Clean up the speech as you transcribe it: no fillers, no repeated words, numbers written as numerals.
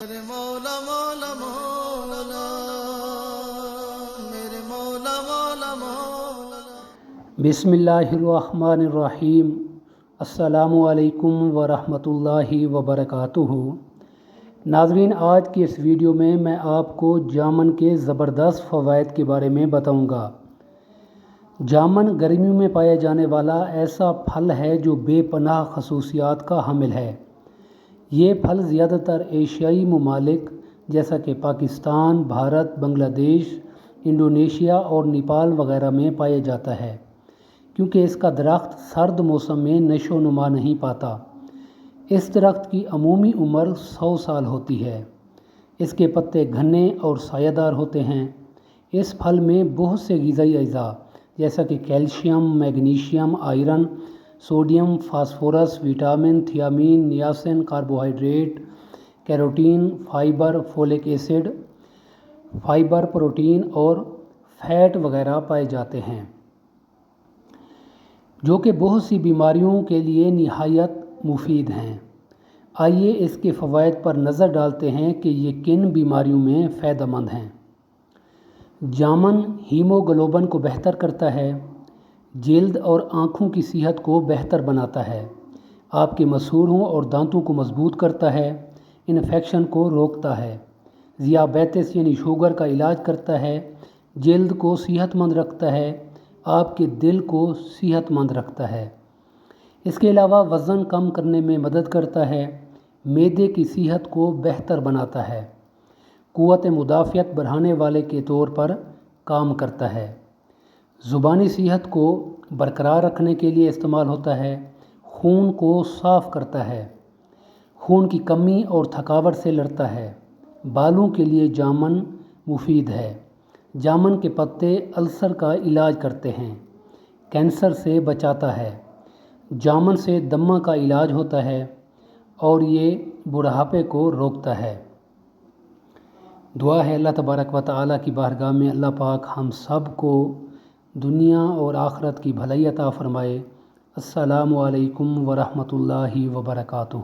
میرے مولا مولا مولا میرے مولا مولا مولا۔ بسم اللہ الرحمن الرحیم۔ السلام علیکم ورحمۃ اللہ وبرکاتہ۔ ناظرین، آج کی اس ویڈیو میں آپ کو جامن کے زبردست فوائد کے بارے میں بتاؤں گا۔ جامن گرمیوں میں پایا جانے والا ایسا پھل ہے جو بے پناہ خصوصیات کا حامل ہے۔ یہ پھل زیادہ تر ایشیائی ممالک جیسا کہ پاکستان، بھارت، بنگلہ دیش، انڈونیشیا اور نیپال وغیرہ میں پایا جاتا ہے، کیونکہ اس کا درخت سرد موسم میں نشو و نما نہیں پاتا۔ اس درخت کی عمومی عمر 100 سال ہوتی ہے۔ اس کے پتے گھنے اور سایہ دار ہوتے ہیں۔ اس پھل میں بہت سے غذائی اجزاء جیسا کہ calcium, magnesium, iron, sodium, phosphorus, vitamin, thiamine, niacin, carbohydrate, carotene, fibre, folic acid, fibre, protein اور فیٹ وغیرہ پائے جاتے ہیں، جو کہ بہت سی بیماریوں کے لیے نہایت مفید ہیں۔ آئیے اس کے فوائد پر نظر ڈالتے ہیں کہ یہ کن بیماریوں میں فائدہ مند ہیں۔ جامن ہیموگلوبن کو بہتر کرتا ہے، جلد اور آنکھوں کی صحت کو بہتر بناتا ہے، آپ کے مسوڑھوں اور دانتوں کو مضبوط کرتا ہے، انفیکشن کو روکتا ہے، ذیابیطس یعنی شوگر کا علاج کرتا ہے، جلد کو صحت مند رکھتا ہے، آپ کے دل کو صحت مند رکھتا ہے۔ اس کے علاوہ وزن کم کرنے میں مدد کرتا ہے، معدے کی صحت کو بہتر بناتا ہے، قوت مدافعت بڑھانے والے کے طور پر کام کرتا ہے، زبانی صحت کو برقرار رکھنے کے لیے استعمال ہوتا ہے، خون کو صاف کرتا ہے، خون کی کمی اور تھکاوٹ سے لڑتا ہے، بالوں کے لیے جامن مفید ہے، جامن کے پتے السر کا علاج کرتے ہیں، کینسر سے بچاتا ہے، جامن سے دمہ کا علاج ہوتا ہے اور یہ بڑھاپے کو روکتا ہے۔ دعا ہے اللہ تبارک و تعالیٰ کی بارگاہ میں اللہ پاک ہم سب کو دنیا اور آخرت کی بھلائی عطا فرمائے۔ السلام علیکم ورحمۃ اللہ وبرکاتہ۔